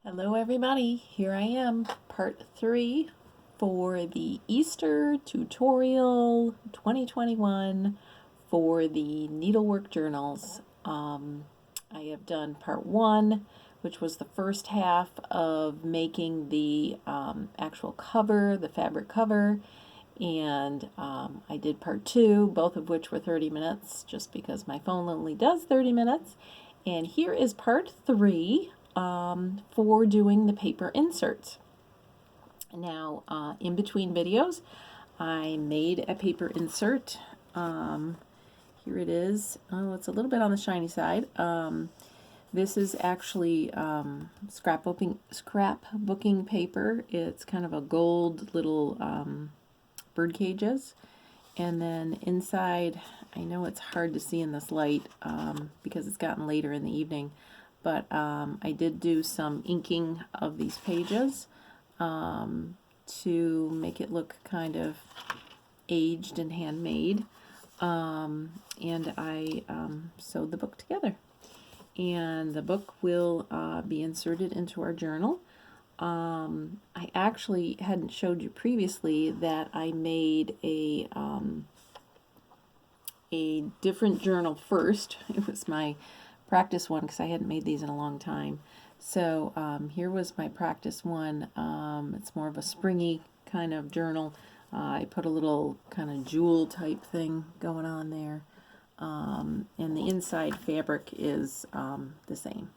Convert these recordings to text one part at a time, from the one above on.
Hello everybody, here I am, part 3 for the Easter tutorial 2021 for the Needlework journals. I have done part 1, which was the first half of making the actual cover, the fabric cover, and I did part 2, both of which were 30 minutes, just because my phone only does 30 minutes. And here is part 3 for doing the paper inserts. Now, in between videos, I made a paper insert. Here it is. Oh, it's a little bit on the shiny side. This is actually scrapbooking paper. It's kind of a gold little bird cages. And then inside, I know it's hard to see in this light because it's gotten later in the evening, but I did do some inking of these pages to make it look kind of aged and handmade. And I sewed the book together. And the book will be inserted into our journal. I actually hadn't showed you previously that I made a different journal first. It was my practice one because I hadn't made these in a long time. So here was my practice one. It's more of a springy kind of journal. I put a little kind of jewel type thing going on there. And the inside fabric is the same.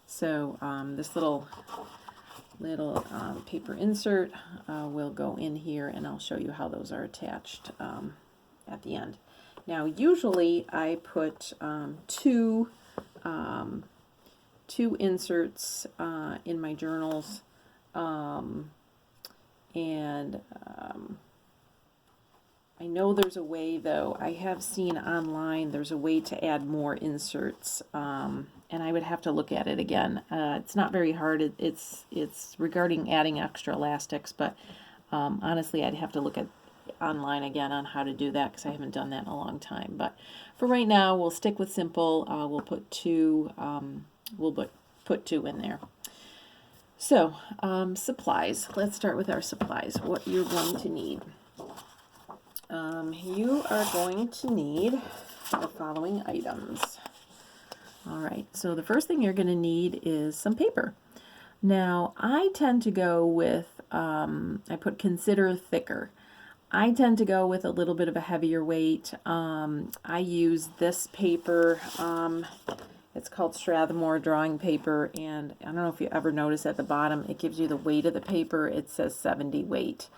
So this little paper insert will go in here, and I'll show you how those are attached at the end. Now, usually I put two inserts in my journals, and I know there's a way, though. I have seen online there's a way to add more inserts, and I would have to look at it again. It's not very hard. It's regarding adding extra elastics, but honestly, I'd have to look at online again on how to do that because I haven't done that in a long time. But for right now, we'll stick with simple. We'll put two. Put two in there. So supplies. Let's start with our supplies. What you're going to need. You are going to need the following items. All right, so the first thing you're going to need is some paper. Now, I tend to go with, I put consider thicker. I tend to go with a little bit of a heavier weight. I use this paper. It's called Strathmore drawing paper, and I don't know if you ever notice at the bottom, it gives you the weight of the paper. It says 70 weight.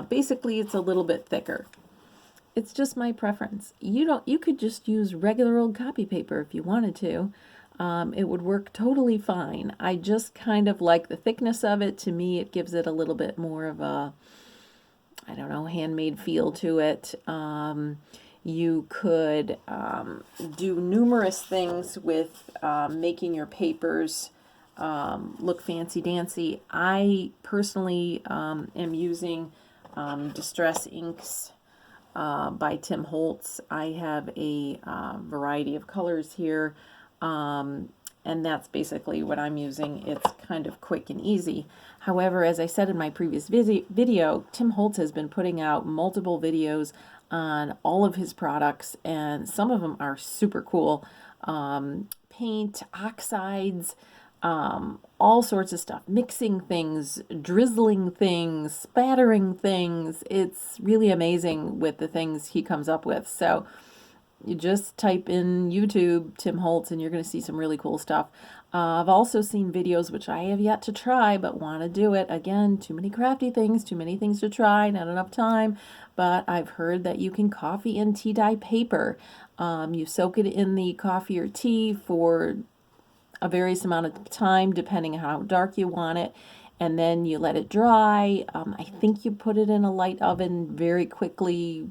Basically, it's a little bit thicker. It's just my preference. You could just use regular old copy paper if you wanted to. It would work totally fine. I just kind of like the thickness of it. To me, it gives it a little bit more of a, I don't know, handmade feel to it. You could do numerous things with making your papers look fancy-dancy. I personally am using Distress Inks by Tim Holtz. I have a variety of colors here, and that's basically what I'm using. It's kind of quick and easy. However, as I said in my previous video, Tim Holtz has been putting out multiple videos on all of his products, and some of them are super cool. Paint, oxides, all sorts of stuff, mixing things, drizzling things, spattering things. It's really amazing with the things he comes up with. So you just type in YouTube Tim Holtz and you're going to see some really cool stuff. I've also seen videos which I have yet to try but want to do it. Again, too many crafty things, too many things to try, not enough time. But I've heard that you can coffee and tea dye paper. You soak it in the coffee or tea for a various amount of time, depending on how dark you want it, and then you let it dry. I think you put it in a light oven very quickly,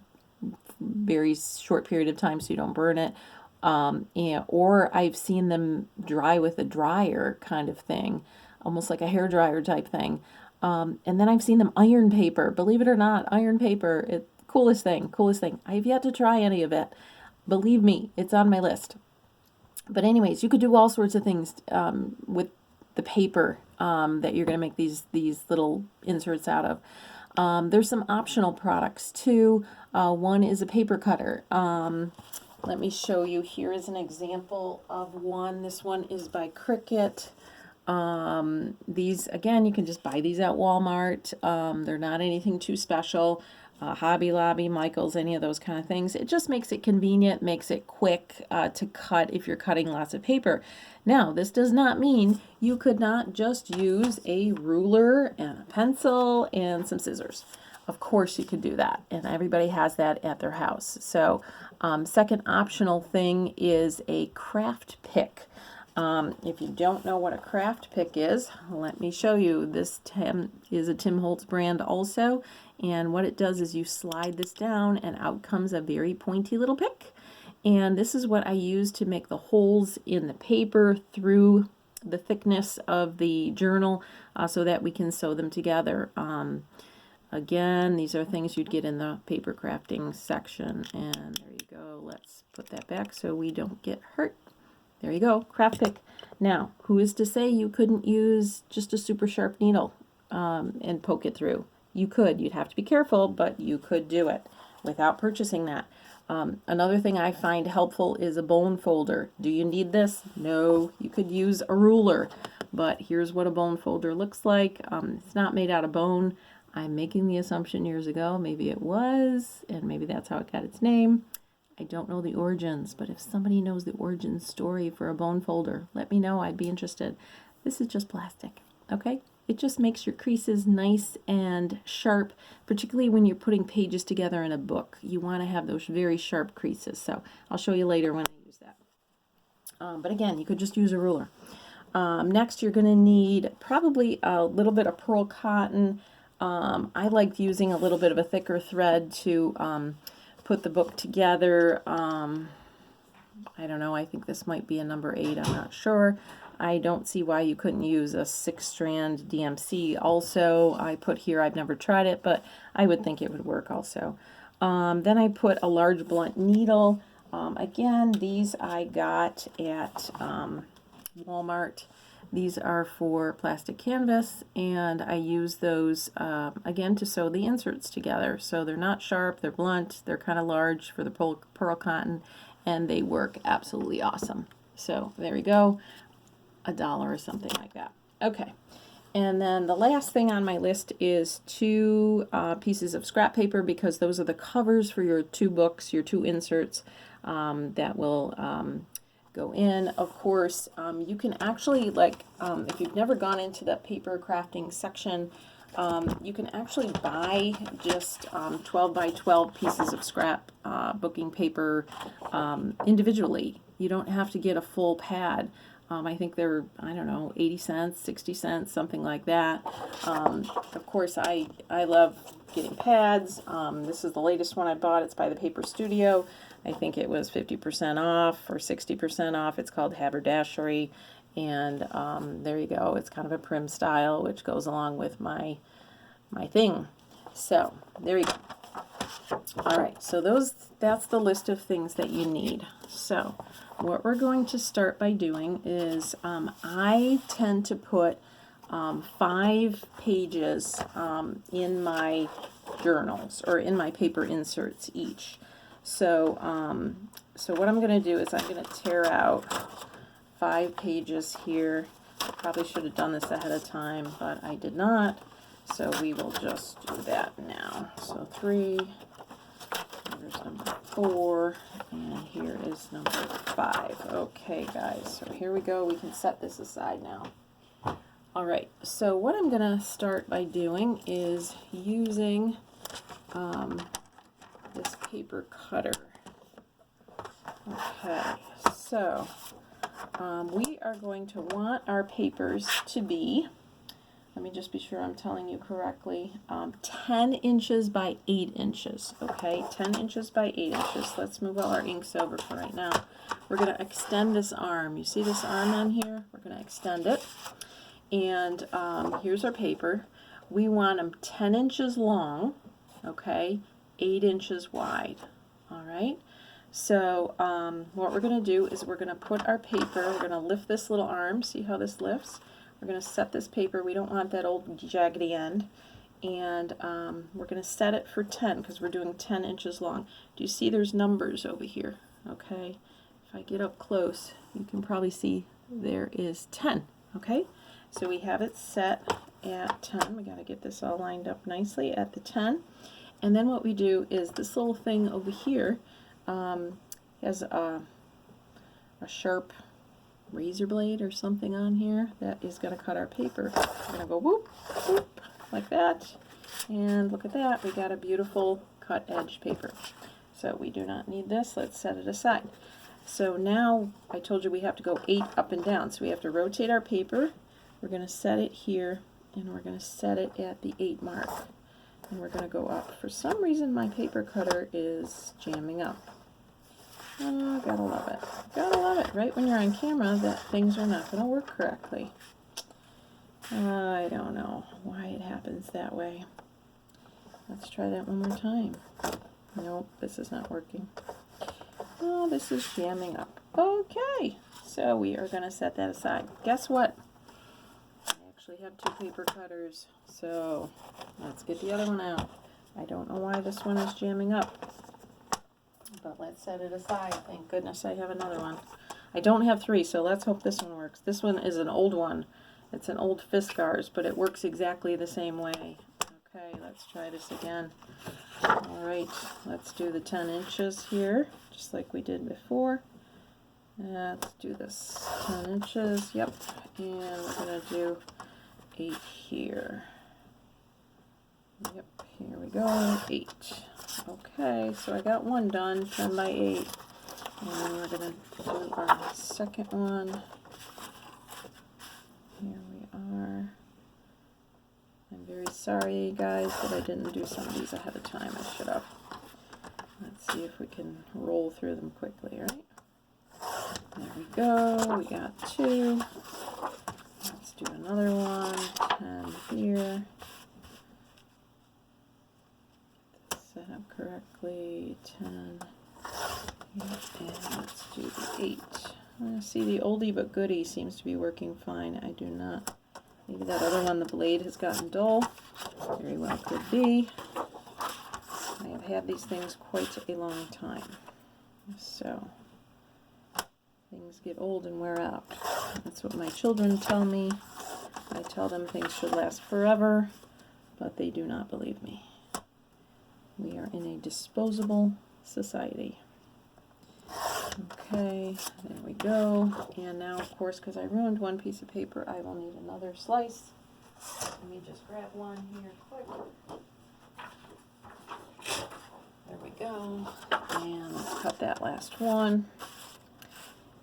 very short period of time so you don't burn it. Or I've seen them dry with a dryer kind of thing, almost like a hair dryer type thing. And then I've seen them iron paper. Believe it or not, iron paper, coolest thing. I've yet to try any of it. Believe me, it's on my list. But anyways, you could do all sorts of things with the paper that you're going to make these little inserts out of. There's some optional products too. One is a paper cutter. Let me show you. Here is an example of one. This one is by Cricut. These, again, you can just buy these at Walmart. They're not anything too special. Hobby Lobby, Michael's, any of those kind of things. It just makes it convenient, makes it quick to cut if you're cutting lots of paper. Now, this does not mean you could not just use a ruler and a pencil and some scissors. Of course you could do that, and everybody has that at their house. So, second optional thing is a craft pick. If you don't know what a craft pick is, let me show you. This is a Tim Holtz brand also, and what it does is you slide this down and out comes a very pointy little pick. And this is what I use to make the holes in the paper through the thickness of the journal so that we can sew them together. Again, these are things you'd get in the paper crafting section. And there you go. Let's put that back so we don't get hurt. There you go, craft pick. Now, who is to say you couldn't use just a super sharp needle and poke it through? You could. You'd have to be careful, but you could do it without purchasing that. Another thing I find helpful is a bone folder. Do you need this? No. You could use a ruler, but here's what a bone folder looks like. It's not made out of bone. I'm making the assumption years ago, maybe it was, and maybe that's how it got its name. I don't know the origins, but if somebody knows the origin story for a bone folder, let me know. I'd be interested. This is just plastic, okay? It just makes your creases nice and sharp, particularly when you're putting pages together in a book. You want to have those very sharp creases. So I'll show you later when I use that. But again, you could just use a ruler. Next, you're going to need probably a little bit of pearl cotton. I liked using a little bit of a thicker thread to put the book together. I don't know, I think this might be a number 8, I'm not sure. I don't see why you couldn't use a 6-strand DMC also. I put here, I've never tried it, but I would think it would work also. Then I put a large blunt needle. Again, these I got at Walmart. These are for plastic canvas, and I use those, again, to sew the inserts together. So they're not sharp, they're blunt, they're kind of large for the pearl cotton, and they work absolutely awesome. So there we go, $1 or something like that. Okay, and then the last thing on my list is 2 pieces of scrap paper, because those are the covers for your 2 books, your 2 inserts that will go in. Of course, you can actually, like, if you've never gone into the paper crafting section, you can actually buy just 12 by 12 pieces of scrap booking paper individually. You don't have to get a full pad. I think they're, I don't know, 80 cents, 60 cents, something like that. Of course, I love getting pads. This is the latest one I bought. It's by the Paper Studio. I think it was 50% off or 60% off. It's called Haberdashery. And there you go. It's kind of a prim style, which goes along with my thing. So there you go. All right, so that's the list of things that you need. So what we're going to start by doing is I tend to put 5 pages in my journals, or in my paper inserts each. So so what I'm going to do is I'm going to tear out 5 pages here. Probably should have done this ahead of time, but I did not. So we will just do that now. So 3, here's number 4, and here is number 5. Okay, guys, so here we go. We can set this aside now. All right, so what I'm going to start by doing is using this paper cutter. Okay, so we are going to want our papers to be, let me just be sure I'm telling you correctly, 10 inches by 8 inches, okay? 10 inches by 8 inches. Let's move all our inks over for right now. We're going to extend this arm. You see this arm on here? We're going to extend it. And here's our paper. We want them 10 inches long, okay? 8 inches wide, all right? So what we're going to do is we're going to put our paper, we're going to lift this little arm. See how this lifts? we're going to set this paper. We don't want that old jaggedy end. And we're going to set it for 10 because we're doing 10 inches long. Do you see there's numbers over here? Okay. If I get up close, you can probably see there is 10. Okay. So we have it set at 10. We got to get this all lined up nicely at the 10. And then what we do is this little thing over here has a sharp razor blade or something on here that is going to cut our paper. We're going to go whoop, whoop, like that. And look at that. We got a beautiful cut edge paper. So we do not need this. Let's set it aside. So now I told you we have to go 8 up and down. So we have to rotate our paper. We're going to set it here, and we're going to set it at the 8 mark. And we're going to go up. For some reason, my paper cutter is jamming up. Oh, gotta love it. Gotta love it. Right when you're on camera, that things are not going to work correctly. I don't know why it happens that way. Let's try that one more time. Nope, this is not working. Oh, this is jamming up. Okay, so we are going to set that aside. Guess what? I actually have 2 paper cutters, so let's get the other one out. I don't know why this one is jamming up, but let's set it aside. Thank goodness I have another one. I don't have 3, so let's hope this one works. This one is an old one. It's an old Fiskars, but it works exactly the same way. Okay, let's try this again. Alright, let's do the 10 inches here, just like we did before. Let's do this 10 inches, yep, and we're going to do 8 here. Yep, here we go, 8. Okay, so I got one done, 10 by 8. And then we're going to do our second one. Here we are. I'm very sorry, guys, that I didn't do some of these ahead of time. I should have. Let's see if we can roll through them quickly, right? There we go. We got 2. Let's do another one. 10 here. Get this set up correctly. 10. And let's do the 8. See, the oldie but goodie seems to be working fine. I do not. Maybe that other one, the blade has gotten dull. Very well could be. I have had these things quite a long time. So, things get old and wear out. That's what my children tell me. I tell them things should last forever, but they do not believe me. We are in a disposable society. Okay, there we go. And now, of course, because I ruined one piece of paper, I will need another slice. Let me just grab one here quick. There we go. And let's cut that last one.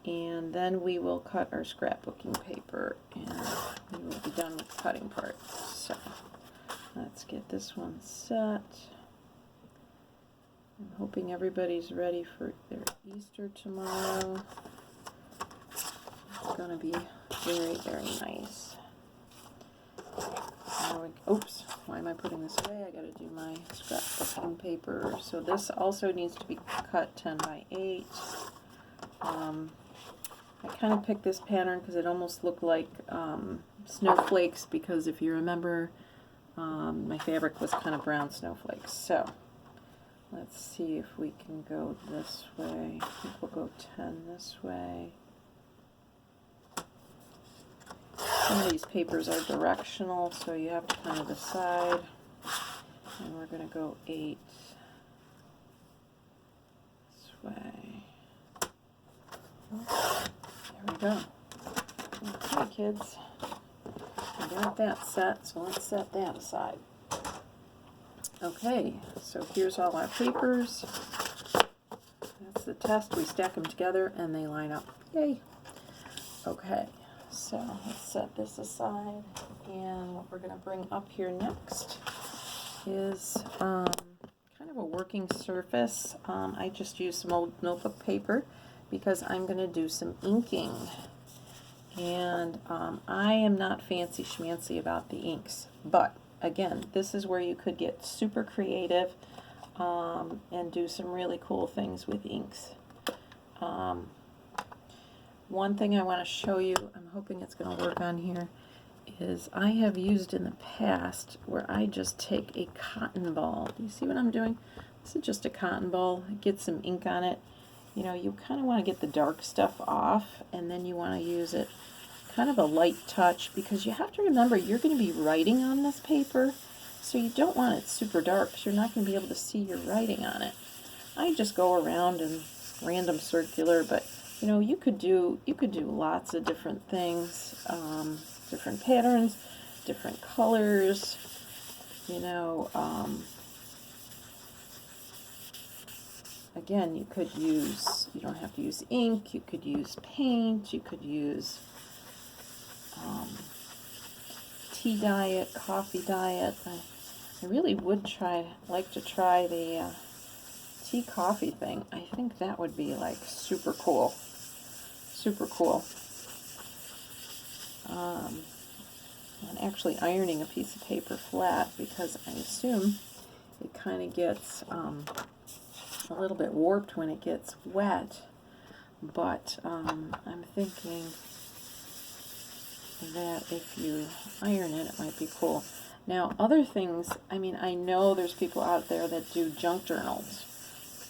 And then we will cut our scrapbooking paper, and we will be done with the cutting part. So, let's get this one set. I'm hoping everybody's ready for their Easter tomorrow. It's going to be very, very nice. Oops, why am I putting this away? I got to do my scrapbooking paper. So this also needs to be cut 10 by 8. I kind of picked this pattern because it almost looked like snowflakes, because if you remember, my fabric was kind of brown snowflakes. So let's see if we can go this way. I think we'll go 10 this way. Some of these papers are directional, so you have to kind of decide. And we're going to go 8 this way. There we go. Okay, kids. I got that set, so let's set that aside. Okay, so here's all our papers. That's the test. We stack them together and they line up. Yay! Okay, so let's set this aside. And what we're going to bring up here next is kind of a working surface. I just used some old notebook paper because I'm going to do some inking. And I am not fancy schmancy about the inks, but again, this is where you could get super creative and do some really cool things with inks. One thing I want to show you, I'm hoping it's going to work on here, is I have used in the past where I just take a cotton ball. Do you see what I'm doing? This is just a cotton ball. Get some ink on it. You know, you kind of want to get the dark stuff off, and then you want to use it kind of a light touch, because you have to remember you're going to be writing on this paper, so you don't want it super dark because you're not going to be able to see your writing on it. I just go around and random circular, but you know, you could do lots of different things, different patterns, different colors, you know. Again, you could use, you don't have to use ink, you could use paint, you could use tea diet, coffee diet. I really would like to try the tea coffee thing. I think that would be like super cool. Super cool. I'm actually ironing a piece of paper flat because I assume it kind of gets a little bit warped when it gets wet, but I'm thinking that if you iron it, it might be cool. Now, other things, I mean, I know there's people out there that do junk journals.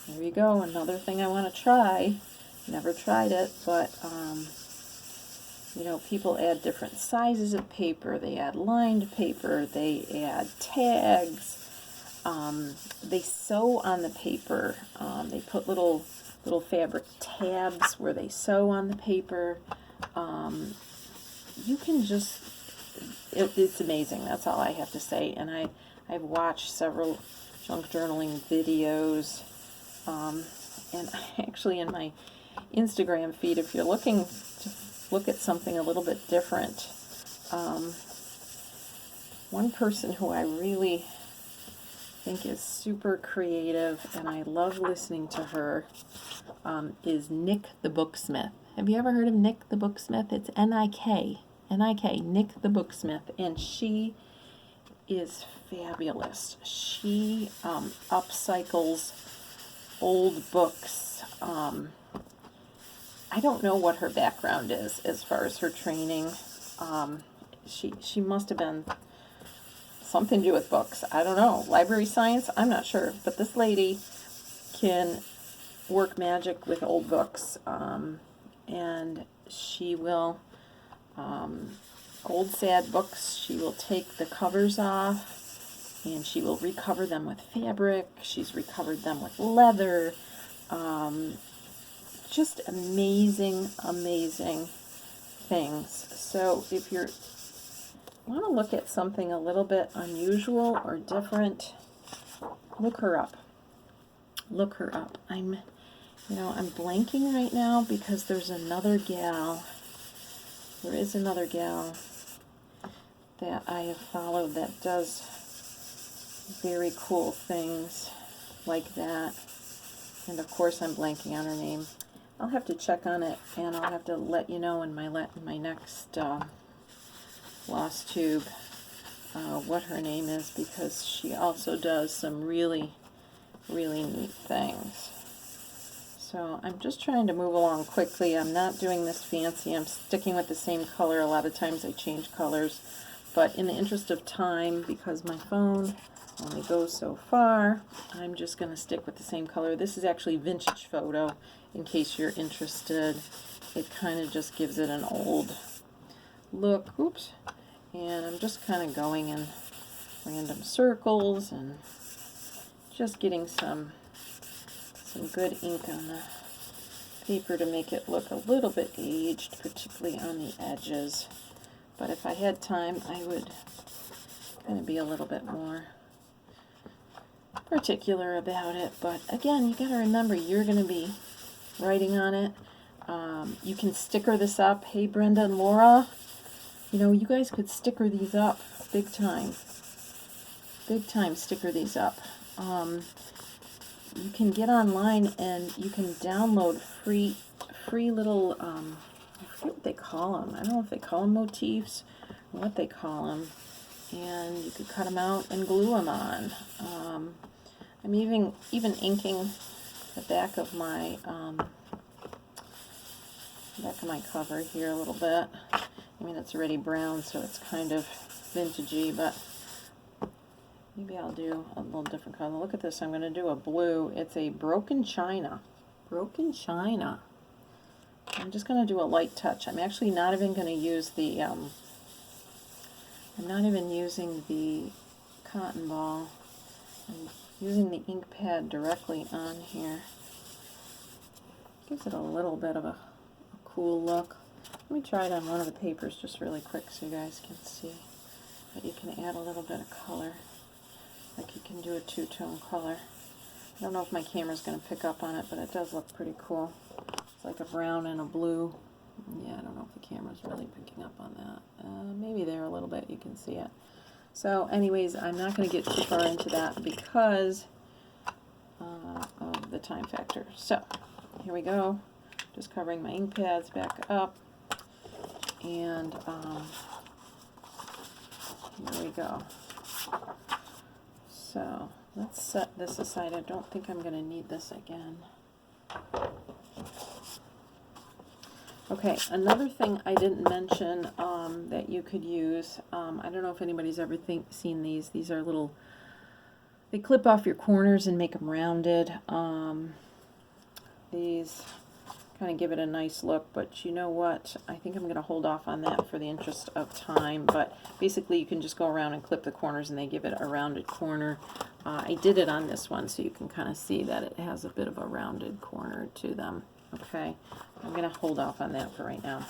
There you go, another thing I want to try. Never tried it, but you know, people add different sizes of paper. They add lined paper. They add tags. They sew on the paper. They put little fabric tabs where they sew on the paper. You can just, it's amazing. That's all I have to say. And I've watched several junk journaling videos. And actually in my Instagram feed, if you're looking to look at something a little bit different, one person who I really think is super creative, and I love listening to her, is Nick the Booksmith. Have you ever heard of Nick the Booksmith? It's N-I-K, Nick the Booksmith, and she is fabulous. She upcycles old books. I don't know what her background is as far as her training. She must have been something to do with books. I don't know. Library science? I'm not sure. But this lady can work magic with old books. And she will, old sad books, she will take the covers off and she will recover them with fabric. She's recovered them with leather. Just amazing, amazing things. So if you want to look at something a little bit unusual or different, look her up. Look her up. I'm blanking right now because there's another gal. There is another gal that I have followed that does very cool things like that. And of course I'm blanking on her name. I'll have to check on it, and I'll have to let you know in my next Flosstube what her name is, because she also does some really, really neat things. So I'm just trying to move along quickly. I'm not doing this fancy. I'm sticking with the same color. A lot of times I change colors, but in the interest of time, because my phone only goes so far, I'm just going to stick with the same color. This is actually Vintage Photo, in case you're interested. It kind of just gives it an old look. Oops. And I'm just kind of going in random circles and just getting some good ink on the paper to make it look a little bit aged, particularly on the edges. But if I had time, I would kind of be a little bit more particular about it. But again, you got to remember you're going to be writing on it. You can sticker this up. Hey, Brenda and Laura, you know, you guys could sticker these up big time. Big time sticker these up. You can get online and you can download free little, I forget what they call them. I don't know if they call them motifs or what they call them. And you could cut them out and glue them on. I'm even inking the back of my back of my cover here a little bit. I mean, it's already brown, so it's kind of vintagey, but maybe I'll do a little different color. Look at this. I'm going to do a blue. It's a broken china. Broken china. I'm just going to do a light touch. I'm actually not even going to use the, I'm not even using the cotton ball. I'm using the ink pad directly on here. Gives it a little bit of a cool look. Let me try it on one of the papers just really quick so you guys can see that you can add a little bit of color. Like you can do a two-tone color. I don't know if my camera's going to pick up on it, but it does look pretty cool. It's like a brown and a blue. Yeah, I don't know if the camera's really picking up on that. Maybe there a little bit, you can see it. So anyways, I'm not going to get too far into that because of the time factor. So here we go. Just covering my ink pads back up. And here we go. So let's set this aside. I don't think I'm going to need this again. Okay, another thing I didn't mention that you could use, I don't know if anybody's ever seen these. These are little, they clip off your corners and make them rounded. These kind of give it a nice look, but you know what? I think I'm going to hold off on that for the interest of time, but basically you can just go around and clip the corners and they give it a rounded corner. I did it on this one so you can kind of see that it has a bit of a rounded corner to them. Okay, I'm going to hold off on that for right now.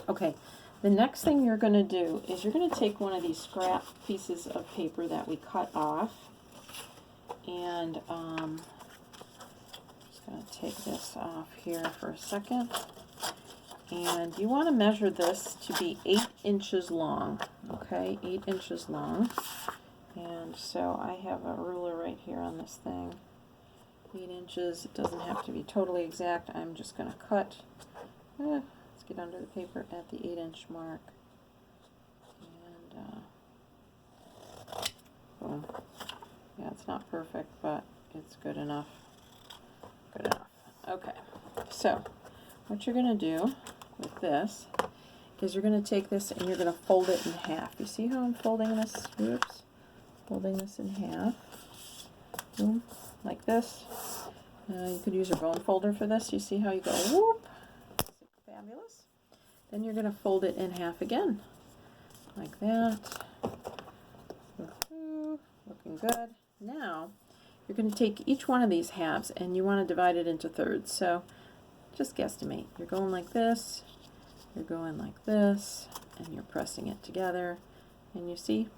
Okay, the next thing you're going to do is you're going to take one of these scrap pieces of paper that we cut off, and going to take this off here for a second, and you want to measure this to be 8 inches long. Okay, 8 inches long. And so I have a ruler right here on this thing. 8 inches. It doesn't have to be totally exact. I'm just going to cut. Let's get under the paper at the 8-inch mark. And boom. Yeah, it's not perfect, but it's good enough. Good enough. Okay, so what you're going to do with this is you're going to take this and you're going to fold it in half. You see how I'm folding this? Oops. Folding this in half. Boom. Like this. You could use a bone folder for this. You see how you go whoop? Fabulous. Then you're going to fold it in half again. Like that. Looking good. Now, you're going to take each one of these halves and you want to divide it into thirds. So just guesstimate. You're going like this, you're going like this, and you're pressing it together. And you see?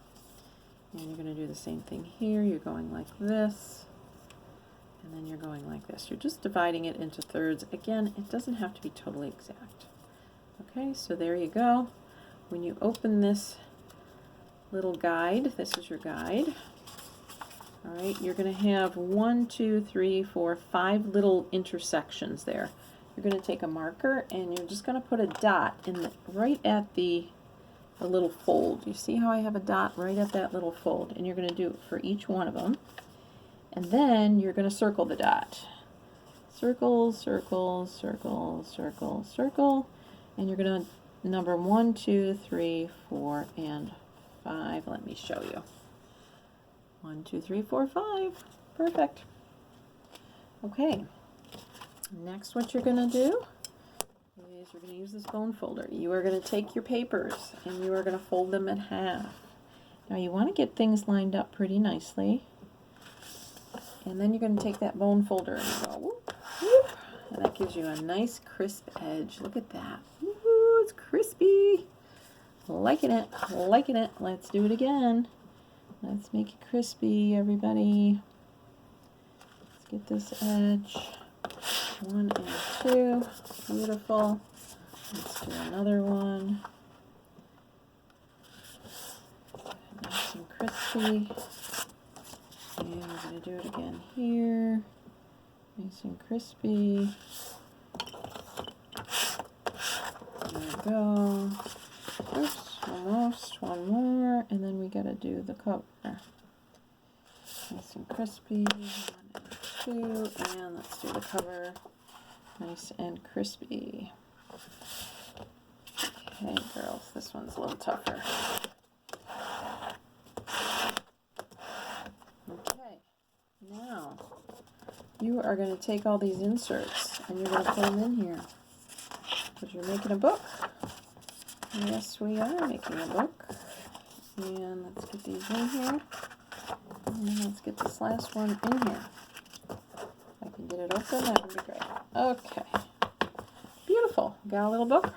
And you're going to do the same thing here. You're going like this, and then you're going like this. You're just dividing it into thirds. Again, it doesn't have to be totally exact. Okay, so there you go. When you open this little guide, this is your guide. All right, you're going to have 1, 2, 3, 4, 5 little intersections there. You're going to take a marker and you're just going to put a dot in right at the little fold. You see how I have a dot right at that little fold? And you're going to do it for each one of them. And then you're going to circle the dot. Circle, circle, circle, circle, circle. And you're going to number 1, 2, 3, 4, and 5. Let me show you. 1, 2, 3, 4, 5. Perfect. Okay. Next, what you're going to do is you're going to use this bone folder. You are going to take your papers and you are going to fold them in half. Now you want to get things lined up pretty nicely. And then you're going to take that bone folder and go whoop, whoop, and that gives you a nice crisp edge. Look at that. Woo, it's crispy. Liking it, liking it. Let's do it again. Let's make it crispy, everybody. Let's get this edge. 1 and 2. Beautiful. Let's do another one. Nice and crispy. And we're going to do it again here. Nice and crispy. There we go. Oops. Almost one more, and then we gotta do the cover. Nice and crispy. 1 and 2, and let's do the cover. Nice and crispy. Okay, girls, this one's a little tougher. Okay, now you are going to take all these inserts and you're going to put them in here because you're making a book. Yes, we are making a book. And let's get these in here. And let's get this last one in here. If I can get it open, that would be great. Okay. Beautiful. Got a little book.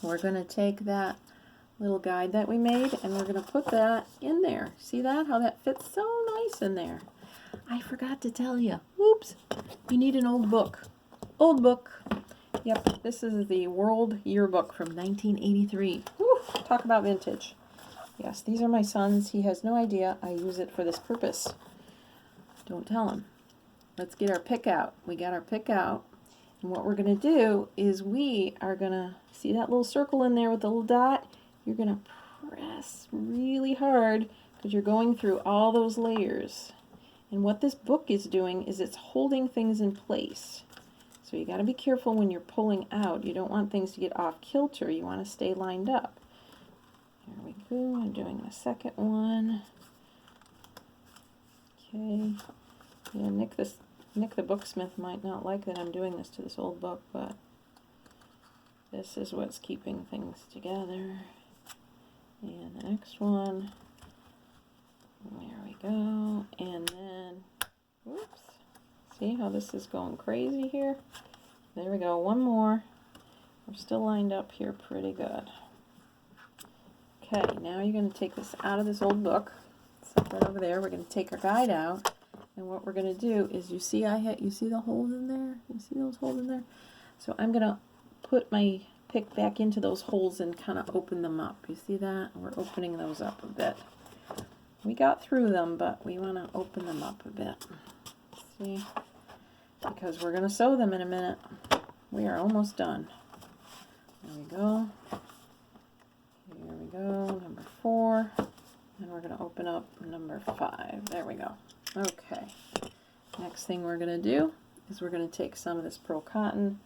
We're going to take that little guide that we made and we're going to put that in there. See that? How that fits so nice in there. I forgot to tell you. Oops. You need an old book. Old book. Yep, this is the World Yearbook from 1983. Woo, talk about vintage. Yes, these are my son's. He has no idea I use it for this purpose. Don't tell him. Let's get our pick out. We got our pick out. And what we're going to do is we are going to, see that little circle in there with the little dot? You're going to press really hard because you're going through all those layers. And what this book is doing is it's holding things in place. So you got to be careful when you're pulling out. You don't want things to get off kilter. You want to stay lined up. Here we go. I'm doing the second one. Okay. Yeah, Nick the Booksmith might not like that I'm doing this to this old book, but this is what's keeping things together. And the next one. There we go. And then, whoops. See how this is going crazy here? There we go. One more. We're still lined up here pretty good. Okay, now you're going to take this out of this old book. Set that over there. We're going to take our guide out. And what we're going to do is, you see you see the holes in there? You see those holes in there? So I'm going to put my pick back into those holes and kind of open them up. You see that? We're opening those up a bit. We got through them, but we want to open them up a bit. See? Because we're going to sew them in a minute. We are almost done. There we go. Here we go, number 4. And we're going to open up number 5. There we go. Okay. Next thing we're going to do is we're going to take some of this pearl cotton.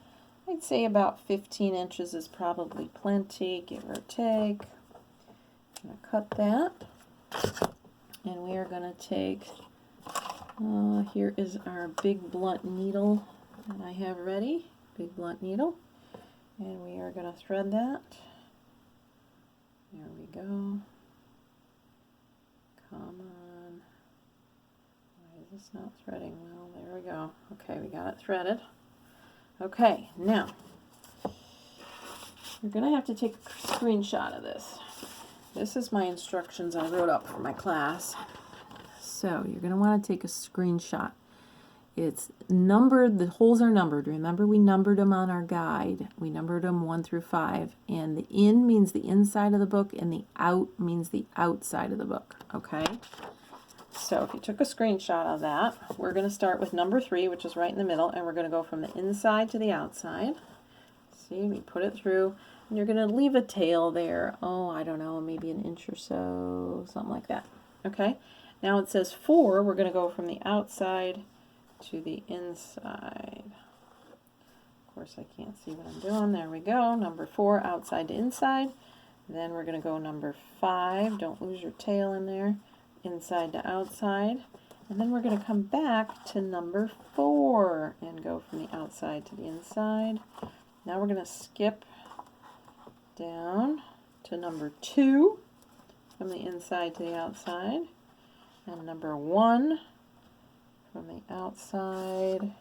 I'd say about 15 inches is probably plenty, give or take. I'm going to cut that. And we are going to take, here is our big blunt needle that I have ready. Big blunt needle. And we are going to thread that. There we go. Come on. Why is this not threading? Well, there we go. Okay, we got it threaded. Okay, now, you're going to have to take a screenshot of this. This is my instructions I wrote up for my class. So, you're going to want to take a screenshot. It's numbered, the holes are numbered. Remember, we numbered them on our guide. We numbered them 1 through 5. And the in means the inside of the book, and the out means the outside of the book. Okay? So if you took a screenshot of that, we're going to start with number 3, which is right in the middle, and we're going to go from the inside to the outside. See, we put it through, and you're going to leave a tail there. Oh, I don't know, maybe an inch or so, something like that. Okay? Now it says 4, we're going to go from the outside to the inside. Of course, I can't see what I'm doing. There we go. Number 4, outside to inside. Then we're going to go number 5. Don't lose your tail in there. Inside to outside. And then we're going to come back to number 4 and go from the outside to the inside. Now we're going to skip down to number 2 from the inside to the outside. And number 1 from the outside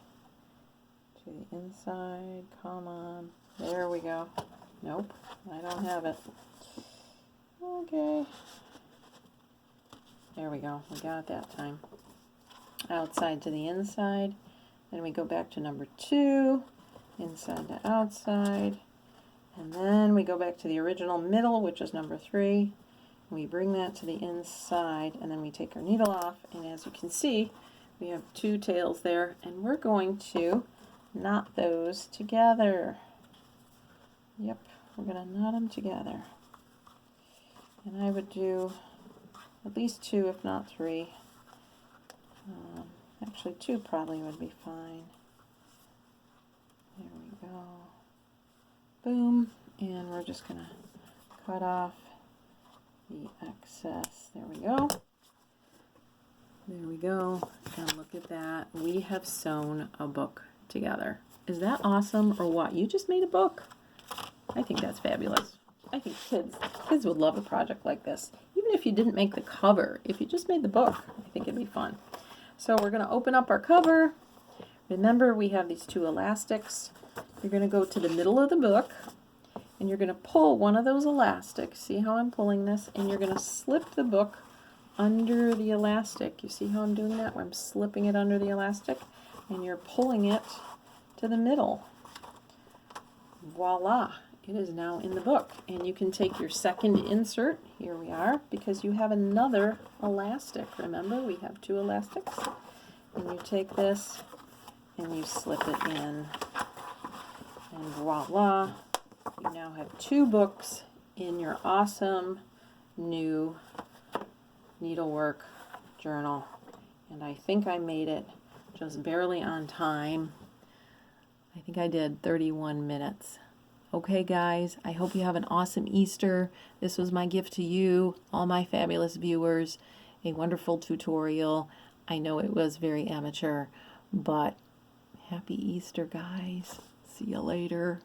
to the inside. Come on. There we go. Nope, I don't have it. Okay. There we go. We got it that time. Outside to the inside. Then we go back to number 2. Inside to outside. And then we go back to the original middle, which is number 3. We bring that to the inside, and then we take our needle off. And as you can see, we have 2 tails there, and we're going to knot those together. Yep, we're going to knot them together. And I would do at least 2, if not 3. Actually, 2 probably would be fine. There we go. Boom. And we're just going to cut off the excess. There we go. There we go. And look at that. We have sewn a book together. Is that awesome or what? You just made a book. I think that's fabulous. I think kids would love a project like this. Even if you didn't make the cover, if you just made the book, I think it'd be fun. So we're going to open up our cover. Remember, we have these two elastics. You're going to go to the middle of the book, and you're going to pull one of those elastics. See how I'm pulling this? And you're going to slip the book under the elastic. You see how I'm doing that? Where I'm slipping it under the elastic, and you're pulling it to the middle. Voila! It is now in the book. And you can take your second insert. Here we are, because you have another elastic. Remember, we have two elastics. And you take this and you slip it in. And voila! You now have two books in your awesome new needlework journal. And I think I made it just barely on time. I think I did 31 minutes. Okay, guys, I hope you have an awesome Easter. This was my gift to you, all my fabulous viewers, a wonderful tutorial. I know it was very amateur, but happy Easter, guys. See you later.